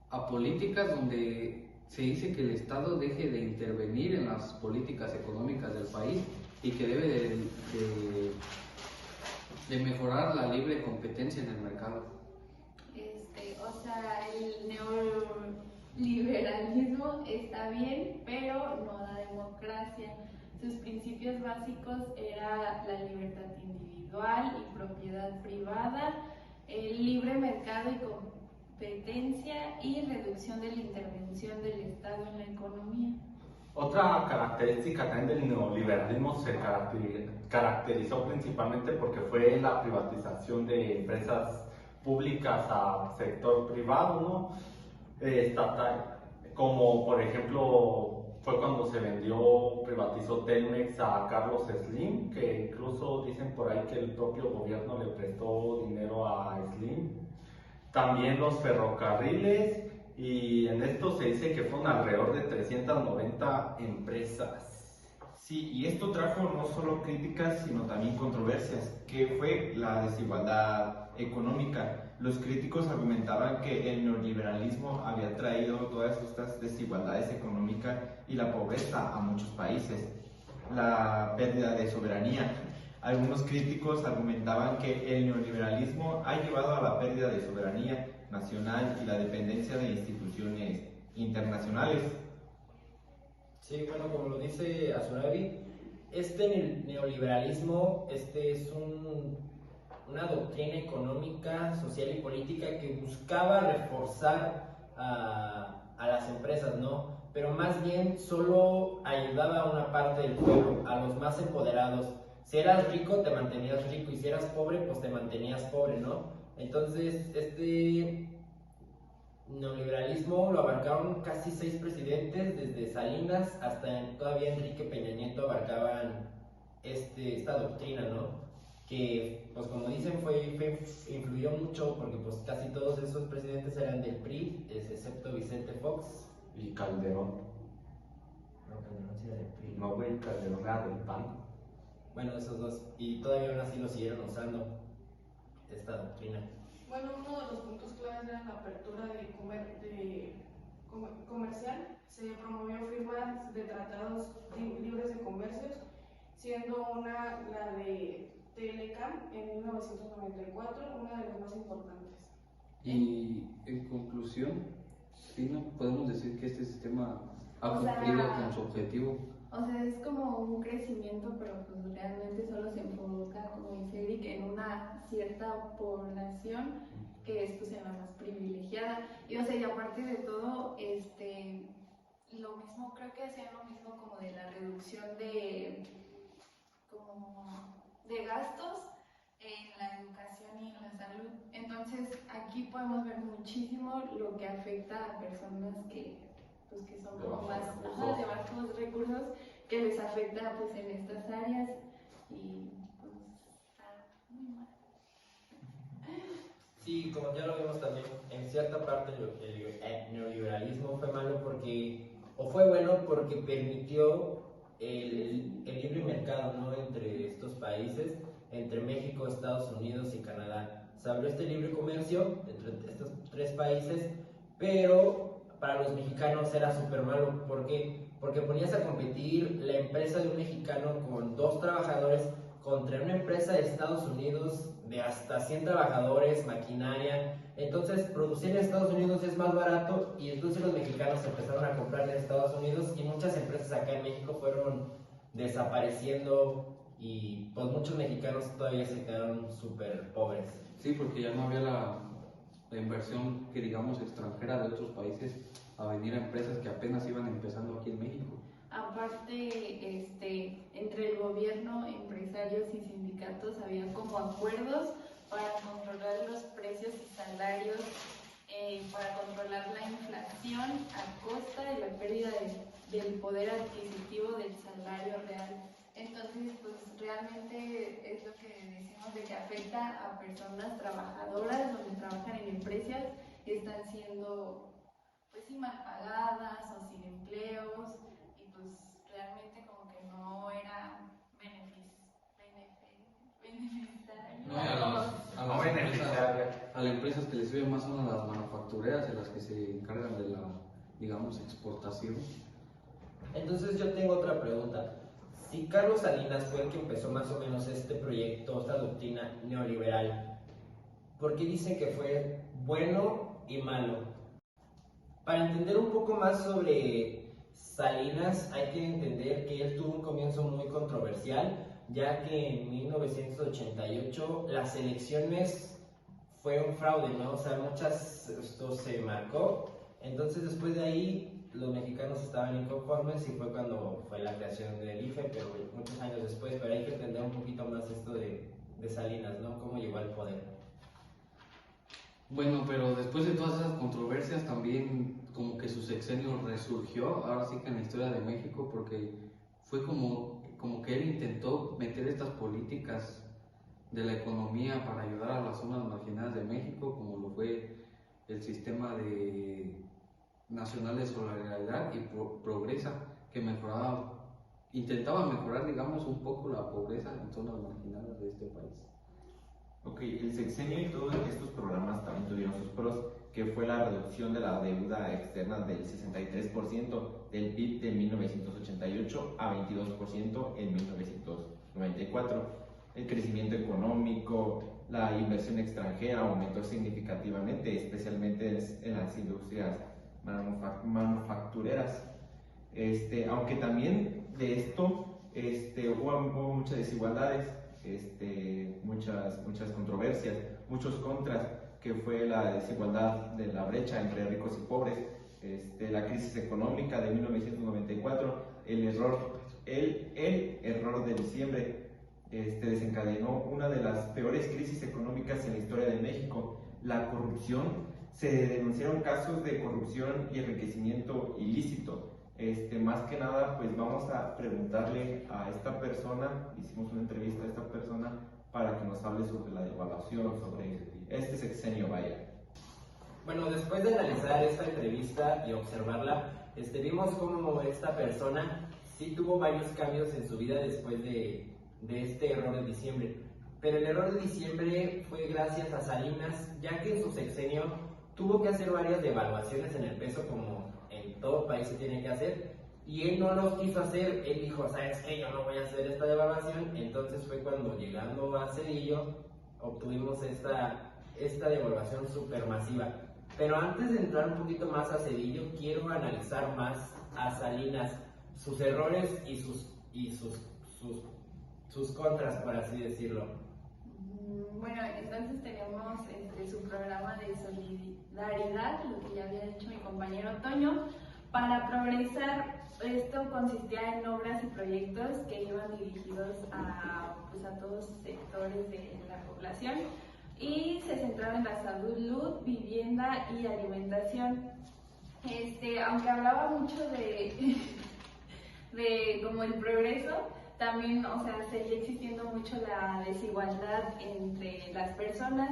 E: a políticas donde se dice que el Estado deje de intervenir en las políticas económicas del país y que debe de mejorar la libre competencia en el mercado.
C: O sea, el neoliberalismo está bien, pero no da democracia. Sus principios básicos era la libertad individual y propiedad privada, el libre mercado y competencia y reducción de la intervención del Estado en la economía.
D: Otra característica también del neoliberalismo se caracterizó principalmente porque fue la privatización de empresas públicas a sector privado, ¿no? Estatal, como por ejemplo fue cuando se privatizó Telmex a Carlos Slim, que incluso dicen por ahí que el propio gobierno le prestó dinero a Slim. También los ferrocarriles, y en esto se dice que fueron alrededor de 390 empresas.
A: Sí, y esto trajo no solo críticas, sino también controversias, que fue la desigualdad económica. Los críticos argumentaban que el neoliberalismo había traído todas estas desigualdades económicas y la pobreza a muchos países. La pérdida de soberanía. Algunos críticos argumentaban que el neoliberalismo ha llevado a la pérdida de soberanía nacional y la dependencia de instituciones internacionales.
B: Sí, bueno, como lo dice Azurabi, neoliberalismo es una doctrina económica, social y política que buscaba reforzar a las empresas, ¿no? Pero más bien solo ayudaba a una parte del pueblo, a los más empoderados. Si eras rico, te mantenías rico, y si eras pobre, pues te mantenías pobre, ¿no? Entonces, este neoliberalismo lo abarcaron casi 6 presidentes, desde Salinas hasta todavía Enrique Peña Nieto abarcaban esta doctrina, ¿no? Que, pues como dicen, influyó mucho porque pues casi todos esos presidentes eran del PRI, excepto Vicente Fox.
D: Y Calderón.
B: No, Calderón sí era del PRI.
D: No, güey, Calderón era del PAN.
B: Bueno, esos dos. Y todavía aún así lo siguieron usando, esta doctrina.
G: Bueno, uno de los puntos claves era la apertura comercial. Se promovió firmas de tratados libres de comercios, siendo la de Telecam en 1994 una de las más importantes.
E: Y en conclusión, sí, no podemos decir que este sistema ha cumplido con su objetivo.
C: O sea, es como un crecimiento, pero pues realmente solo se enfoca, como dice Eric, en una cierta población que es pues en la más privilegiada. Y o sea, y aparte de todo, lo mismo, creo que hacían lo mismo como de la reducción de gastos en la educación y en la salud. Entonces, aquí podemos ver muchísimo lo que afecta a personas que son como más de bajos recursos, que les afecta pues en estas áreas, y pues está muy mal.
B: Sí, como ya lo vimos también, en cierta parte el neoliberalismo fue malo o fue bueno porque permitió el libre mercado, ¿no? Entre estos países, entre México, Estados Unidos y Canadá. Se abrió este libre comercio entre estos 3 países, pero para los mexicanos era súper malo. ¿Por qué? Porque ponías a competir la empresa de un mexicano con 2 trabajadores contra una empresa de Estados Unidos de hasta 100 trabajadores, maquinaria. Entonces, producir en Estados Unidos es más barato, y entonces los mexicanos empezaron a comprar en Estados Unidos, y muchas empresas acá en México fueron desapareciendo, y pues muchos mexicanos todavía se quedaron súper pobres.
E: Sí, porque ya no había la inversión que digamos extranjera de otros países a venir a empresas que apenas iban empezando aquí en México.
C: Aparte, entre el gobierno, empresarios y sindicatos había como acuerdos para controlar los precios y salarios para controlar la inflación a costa de la pérdida del poder adquisitivo del salario real. Entonces, pues realmente es lo que decimos de que afecta a personas trabajadoras donde trabajan en empresas y están siendo pues sí mal pagadas o sin empleos, y pues realmente como que no era
E: A las empresas que les sirve más son a las manufactureras, en las que se encargan de la, digamos, exportación.
B: Entonces yo tengo otra pregunta. Si Carlos Salinas fue el que empezó más o menos este proyecto, esta doctrina neoliberal, ¿por qué dicen que fue bueno y malo? Para entender un poco más sobre Salinas hay que entender que él tuvo un comienzo muy controversial, ya que en 1988 las elecciones fue un fraude, ¿no? O sea, esto se marcó. Entonces después de ahí los mexicanos estaban inconformes y fue cuando fue la creación del IFE, pero muchos años después. Pero hay que entender un poquito más esto de Salinas, ¿no? Cómo llegó al poder.
E: Bueno, pero después de todas esas controversias también como que su sexenio resurgió, ahora sí que en la historia de México, porque fue como que él intentó meter estas políticas de la economía para ayudar a las zonas marginadas de México, como lo fue el sistema nacional de solidaridad y Progresa, que intentaba mejorar, digamos, un poco la pobreza en zonas marginadas de este país.
A: Ok, el sexenio y todos estos programas también tuvieron sus pros, que fue la reducción de la deuda externa del 63% del PIB de 1988 a 22% en 1994. El crecimiento económico, la inversión extranjera aumentó significativamente, especialmente en las industrias manufactureras. Aunque también de esto hubo muchas desigualdades, muchas controversias, muchos contras, que fue la desigualdad de la brecha entre ricos y pobres, la crisis económica de 1994, el error de diciembre desencadenó una de las peores crisis económicas en la historia de México, la corrupción. Se denunciaron casos de corrupción y enriquecimiento ilícito. Más que nada, pues vamos a preguntarle a esta persona, hicimos una entrevista a esta persona para que nos hable sobre la evaluación, sobre este sexenio, vaya.
B: Bueno, después de analizar esta entrevista y observarla, vimos cómo esta persona sí tuvo varios cambios en su vida después de este error de diciembre. Pero el error de diciembre fue gracias a Salinas, ya que en su sexenio tuvo que hacer varias devaluaciones en el peso, como en todo país se tiene que hacer, y él no los quiso hacer. Él dijo, ¿sabes qué? Yo no voy a hacer esta devaluación. Entonces fue cuando, llegando a Cedillo, obtuvimos esta devaluación supermasiva. Pero antes de entrar un poquito más a Cedillo, quiero analizar más a Salinas, sus errores y sus contras, por así decirlo.
C: Bueno, entonces tenemos su programa de solidaridad, lo que ya había dicho mi compañero Toño. Para progresar, esto consistía en obras y proyectos que iban dirigidos a todos los sectores de la población y se centraba en la salud, vivienda y alimentación. Aunque hablaba mucho de como el progreso, también, o sea, seguía existiendo mucho la desigualdad entre las personas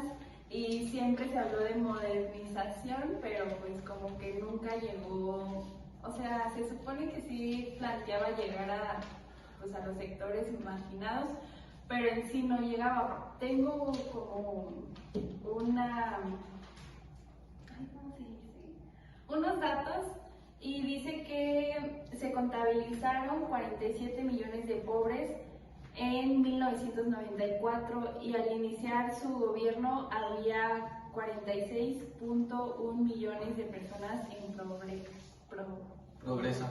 C: y siempre se habló de modernización, pero pues como que nunca llegó. O sea, se supone que sí planteaba llegar a los sectores marginados, pero en sí no llegaba. Tengo como unos datos, y dice que se contabilizaron 47 millones de pobres en 1994 y al iniciar su gobierno había 46.1 millones de personas en
E: Progresa.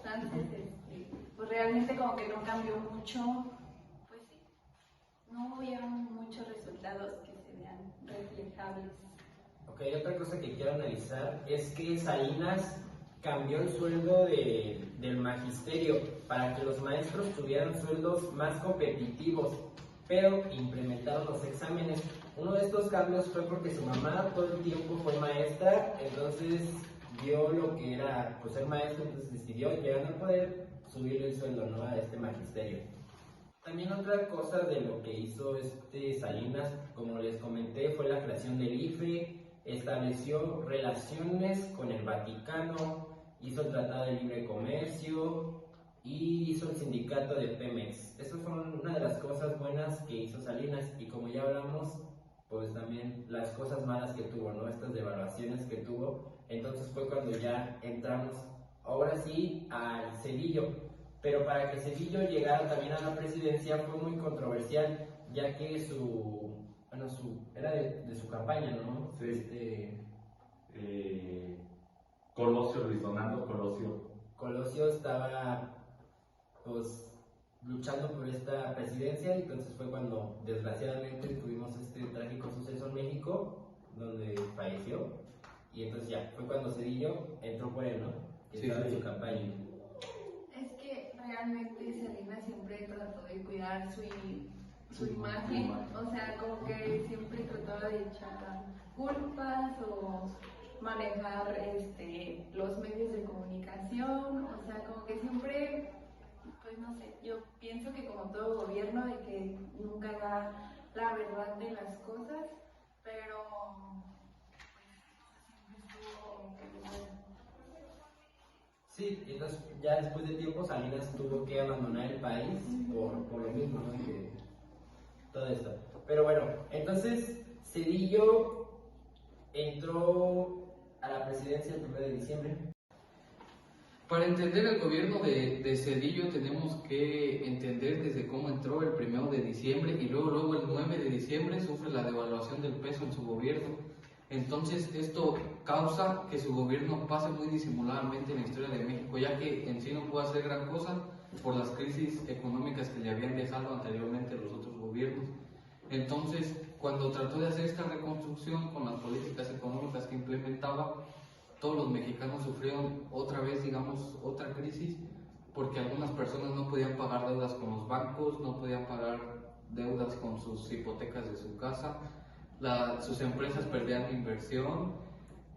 C: Entonces, pues realmente como que no cambió mucho, pues sí, no hubieron muchos resultados que se vean reflejables.
B: Ok, otra cosa que quiero analizar es que Salinas cambió el sueldo del magisterio para que los maestros tuvieran sueldos más competitivos, pero implementaron los exámenes Uno de estos cambios fue porque su mamá todo el tiempo fue maestra, entonces vio lo que era pues, ser maestro, entonces decidió, llegando al poder, subirle el sueldo, ¿no?, a este magisterio. También otra cosa de lo que hizo Salinas, como les comenté, fue la creación del IFE, estableció relaciones con el Vaticano, hizo el Tratado de Libre Comercio y hizo el sindicato de Pemex. Esas fueron una de las cosas buenas que hizo Salinas, y como ya hablamos, pues también las cosas malas que tuvo, ¿no?, estas devaluaciones que tuvo. Entonces fue cuando ya entramos, ahora sí, al Cedillo. Pero para que Cedillo llegara también a la presidencia fue muy controversial, ya que era de su campaña, ¿no?
D: Sí. Colosio, Luis Donaldo Colosio.
B: Colosio estaba, pues, luchando por esta presidencia, y entonces fue cuando, desgraciadamente, tuvimos este trágico suceso en México, donde falleció, y entonces ya, fue cuando Cedillo entró por él, ¿no? Que
E: Sí,
B: estaba
E: sí.
B: en su campaña.
C: Es que realmente Salinas siempre trató de cuidar su imagen, o sea, como que siempre trataba de echar culpas o manejar los medios de comunicación, o sea, como que siempre, pues no sé, yo pienso que como todo gobierno, de que nunca da la verdad de las cosas, pero pues siempre estuvo como que bueno.
B: Sí, entonces ya después de tiempo Salinas tuvo que abandonar el país por lo mismo, ¿no?, que todo esto. Pero bueno, entonces Cedillo entró a la presidencia el 1 de diciembre.
E: Para entender el gobierno de Cedillo tenemos que entender desde cómo entró el 1 de diciembre y luego el 9 de diciembre sufre la devaluación del peso en su gobierno. Entonces esto causa que su gobierno pase muy disimuladamente en la historia de México, ya que en sí no puede hacer gran cosa por las crisis económicas que le habían dejado anteriormente los otros gobiernos. Entonces, cuando trató de hacer esta reconstrucción con las políticas económicas que implementaba, todos los mexicanos sufrieron otra vez, digamos, otra crisis, porque algunas personas no podían pagar deudas con los bancos, no podían pagar deudas con sus hipotecas de su casa, sus empresas perdían inversión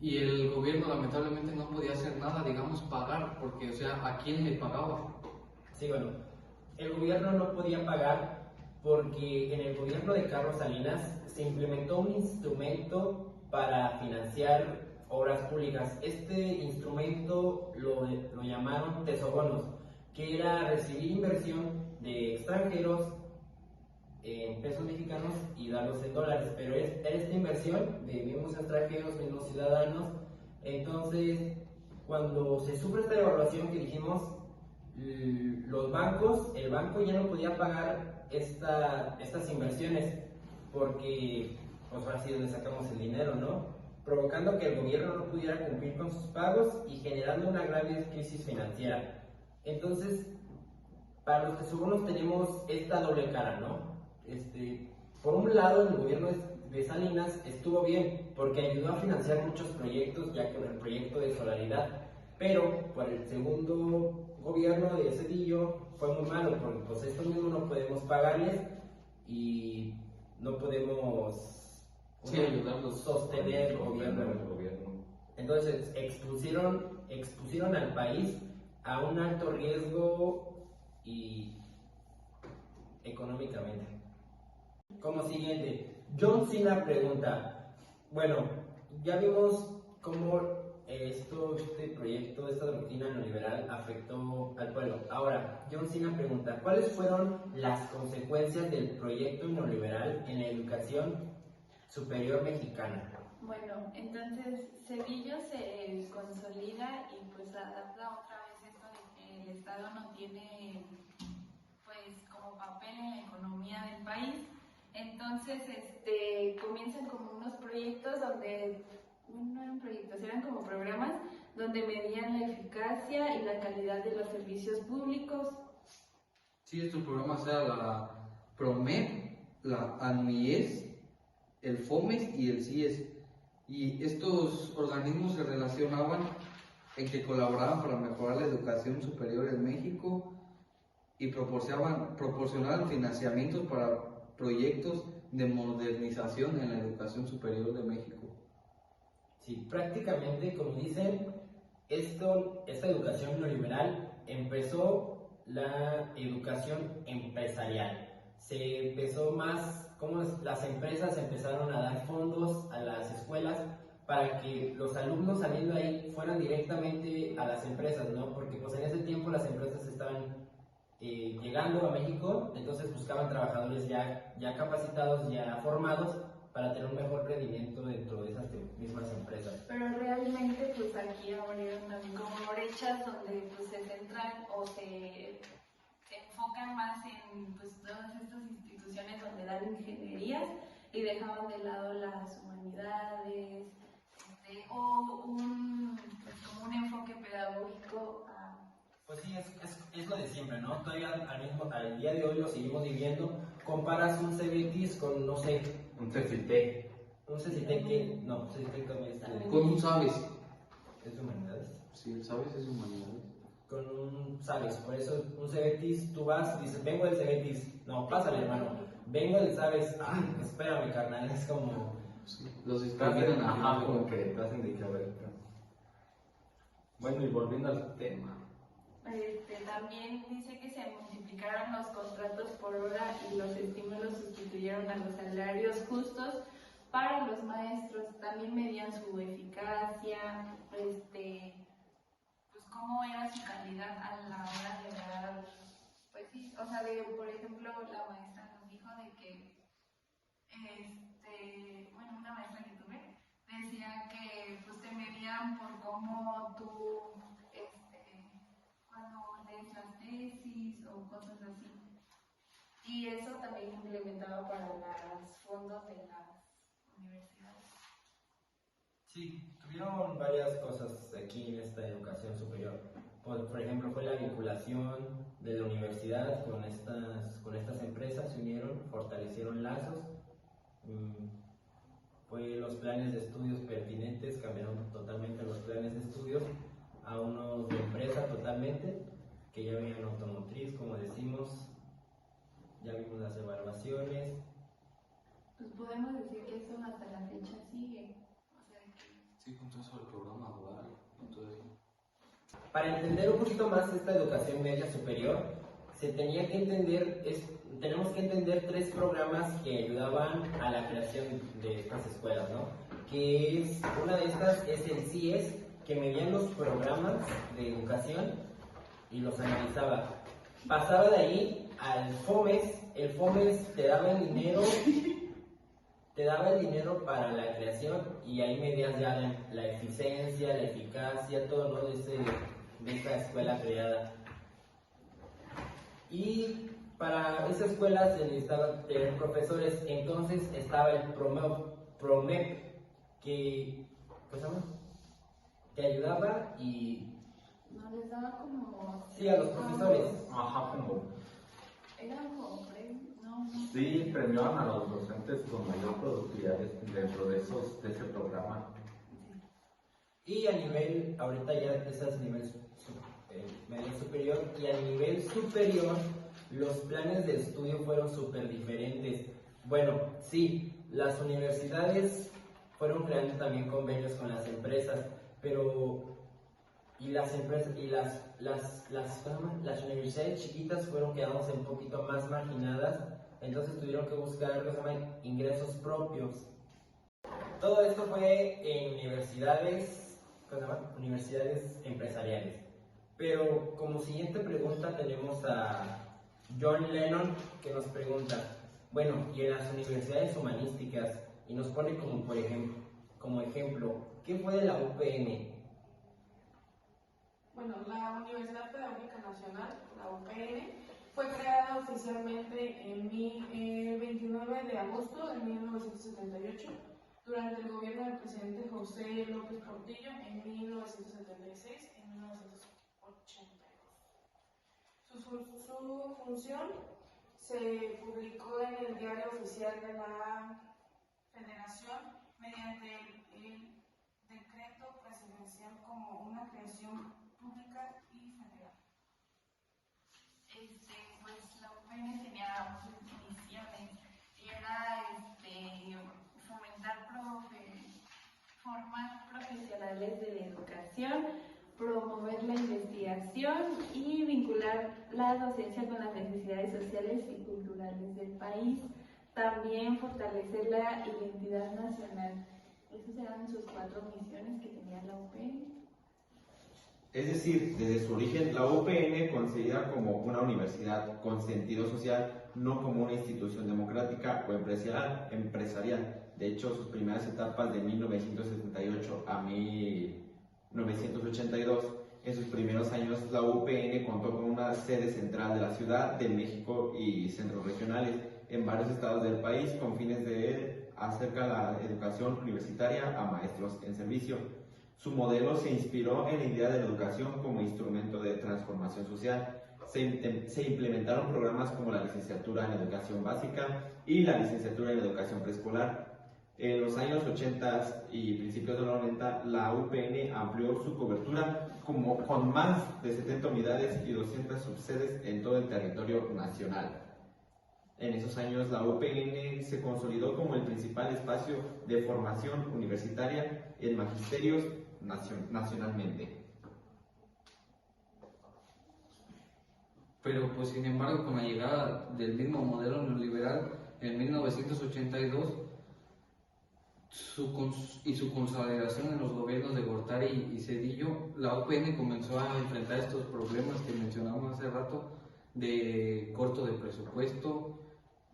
E: y el gobierno lamentablemente no podía hacer nada, digamos, pagar, porque, o sea, ¿a quién le pagaba?
B: Sí, bueno, el gobierno no podía pagar porque en el gobierno de Carlos Salinas se implementó un instrumento para financiar obras públicas. Este instrumento lo llamaron tesobonos, que era recibir inversión de extranjeros en pesos mexicanos y darlos en dólares, pero era esta inversión de mismos extranjeros, mismos ciudadanos. Entonces, cuando se sufre esta devaluación que dijimos, el banco ya no podía pagar estas inversiones, porque pues ahora sí donde sacamos el dinero, ¿no? Provocando que el gobierno no pudiera cumplir con sus pagos y generando una grave crisis financiera. Entonces, para los tesobonos tenemos esta doble cara, ¿no? Por un lado, el gobierno de Salinas estuvo bien porque ayudó a financiar muchos proyectos, ya que el proyecto de solaridad, pero por el segundo gobierno de Cedillo fue muy malo, porque pues estos mismos no podemos pagarles y no podemos
E: ayudarlos,
B: sostener el gobierno. Entonces expusieron al país a un alto riesgo y económicamente. Como siguiente, John Cena pregunta, bueno, ya vimos cómo este proyecto, esta doctrina neoliberal afectó al pueblo. Ahora, John Cena pregunta, ¿cuáles fueron las consecuencias del proyecto neoliberal en la educación superior mexicana?
C: Bueno, entonces Cedillo se consolida y pues adapta otra vez esto de que el Estado no tiene pues como papel en la economía del país. Entonces comienzan como unos proyectos donde, no eran proyectos, eran como programas donde medían la eficacia y la calidad de los servicios públicos.
E: Sí, estos programas eran la PROMED, la ANUIES, el FOMES y el CIES. Y estos organismos se relacionaban en que colaboraban para mejorar la educación superior en México y proporcionaban financiamientos para proyectos de modernización en la educación superior de México.
B: Sí, prácticamente, como dicen, esta educación neoliberal empezó la educación empresarial. Se empezó más, como las empresas empezaron a dar fondos a las escuelas para que los alumnos saliendo ahí fueran directamente a las empresas, ¿no? Porque pues en ese tiempo las empresas estaban llegando a México, entonces buscaban trabajadores ya capacitados, ya formados, para tener un mejor rendimiento dentro de esas mismas empresas.
C: Pero realmente pues aquí abrieron como brechas donde pues se centran o se enfocan más en pues todas estas instituciones donde dan ingenierías y dejaban de lado las humanidades, o pues, como un enfoque pedagógico a...
B: Pues sí, es lo de siempre, ¿no? Todavía al día de hoy lo seguimos viviendo. Comparas un Cebetis con, no sé,
D: Un CCT.
B: un CCT que... No, CCT también es
E: Con un Sabes.
B: ¿Es de humanidades?
E: Sí, el Sabes es humanidades.
B: Con un Sabes, por eso un Cebetis, tú vas y dices, vengo del Cebetis. No, pásale, hermano. Vengo del Sabes. Ah, espérame, carnal, es como...
E: Sí, los discriminan.
D: Ajá, como que te hacen de que a ver. Bueno, y volviendo al tema.
C: También dice que se multiplicaron los contratos por hora y los estímulos sustituyeron a los salarios justos para los maestros. También medían su eficacia, pues cómo era su calidad a la hora de dar, pues sí, o sea, por ejemplo, la maestra nos dijo de que, bueno, una maestra que tuve, decía que pues te medían por cómo tú, cuando lees las tesis o cosas así. Y eso también implementado para los fondos de las universidades.
B: Sí, tuvieron varias cosas aquí en esta educación superior. Por ejemplo, fue la vinculación de la universidad con estas empresas, se unieron, fortalecieron lazos. Fue los planes de estudios pertinentes, cambiaron totalmente los planes de estudios a unos de empresa totalmente, que ya venían automotriz, como decimos, ya vimos las evaluaciones.
C: Pues podemos decir que eso hasta la fecha sigue. O sea, que...
E: Sí, con todo eso del programa dual, con todo eso.
B: Para entender un poquito más esta educación media superior, tenemos que entender 3 programas que ayudaban a la creación de estas escuelas, ¿no? Una de estas es el CIES, que medía los programas de educación y los analizaba. Pasaba de ahí al FOMES. El FOMES te daba el dinero para la creación y ahí medías ya la eficiencia, la eficacia, todo, ¿no? de esta escuela creada. Y para esa escuela se necesitaba tener profesores, entonces estaba el PROMEP, que, pues, que ayudaba y...
C: No, les daba como...
B: Sí, a los profesores.
D: Ajá, como.
C: Eran como premios, no.
D: Sí, premiaban a los docentes con mayor productividad dentro de ese programa.
B: Y a nivel, ahorita ya es a nivel medio superior, y a nivel superior los planes de estudio fueron súper diferentes. Bueno, sí, las universidades fueron creando también convenios con las empresas, pero las universidades chiquitas fueron quedándose un poquito más marginadas, entonces tuvieron que buscar ingresos propios. Todo esto fue en universidades empresariales. Pero como siguiente pregunta tenemos a John Lennon, que nos pregunta, bueno, y en las universidades humanísticas, y nos pone como ejemplo, ¿qué fue de la UPN?
G: Bueno, la Universidad Pedagógica Nacional, la UPN, fue creada oficialmente el 29 de agosto de 1978 durante el gobierno del presidente José López Portillo en 1976 y 1982. Su función se publicó en el Diario Oficial de la Federación mediante el decreto presidencial como una creación pública y federal.
C: Pues la UPN tenía muchas misiones y era culturales de la educación, promover la investigación y vincular la docencia con las necesidades sociales y culturales del país. También fortalecer la identidad nacional. Esas eran sus 4 misiones que tenía la UPN.
A: Es decir, desde su origen, la UPN concebida como una universidad con sentido social, no como una institución democrática o empresarial. De hecho, sus primeras etapas de 1978 a 1982, en sus primeros años, la UPN contó con una sede central de la Ciudad de México y centros regionales en varios estados del país con fines de acercar la educación universitaria a maestros en servicio. Su modelo se inspiró en la idea de la educación como instrumento de transformación social. Se implementaron programas como la licenciatura en educación básica y la licenciatura en educación preescolar. En los años 80 y principios de los 90, la UPN amplió su cobertura con más de 70 unidades y 200 subsedes en todo el territorio nacional. En esos años, la UPN se consolidó como el principal espacio de formación universitaria en magisterios nacionalmente.
E: Pero pues sin embargo, con la llegada del mismo modelo neoliberal en 1982 y su consolidación en los gobiernos de Gortari y Zedillo, la UPN comenzó a enfrentar estos problemas que mencionamos hace rato de corto de presupuesto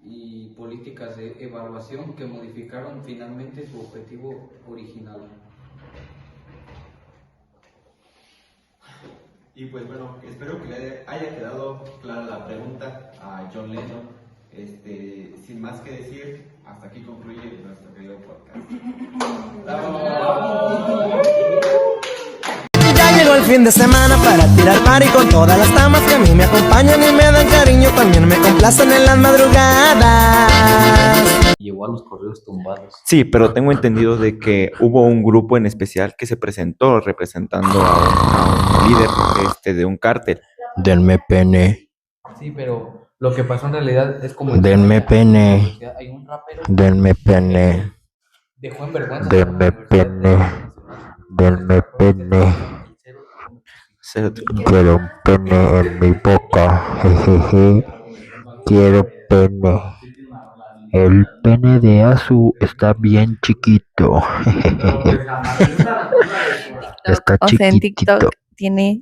E: y políticas de evaluación que modificaron finalmente su objetivo original.
A: Y pues bueno, espero que le haya quedado clara la pregunta a John Lennon. Sin más que decir, hasta aquí concluye nuestro querido podcast.
H: Ya llegó el fin de semana para tirar party con todas las damas que a mí me acompañan y me dan cariño, también me complacen en las madrugadas.
E: Llevó a los correos tumbados.
A: Sí, pero tengo entendido de que hubo un grupo en especial que se presentó representando a un líder de un cártel.
H: Denme pene,
E: Sí, pero lo que pasó en realidad es como...
H: denme pene,
E: Hay un rapero
H: denme pene,
E: dejó en vergüenza.
H: denme pene, denme pene. Quiero un pene en mi boca, jejeje. Quiero pene. El pene de Azu está bien chiquito. Está
C: O sea, en
H: chiquitito.
C: TikTok tiene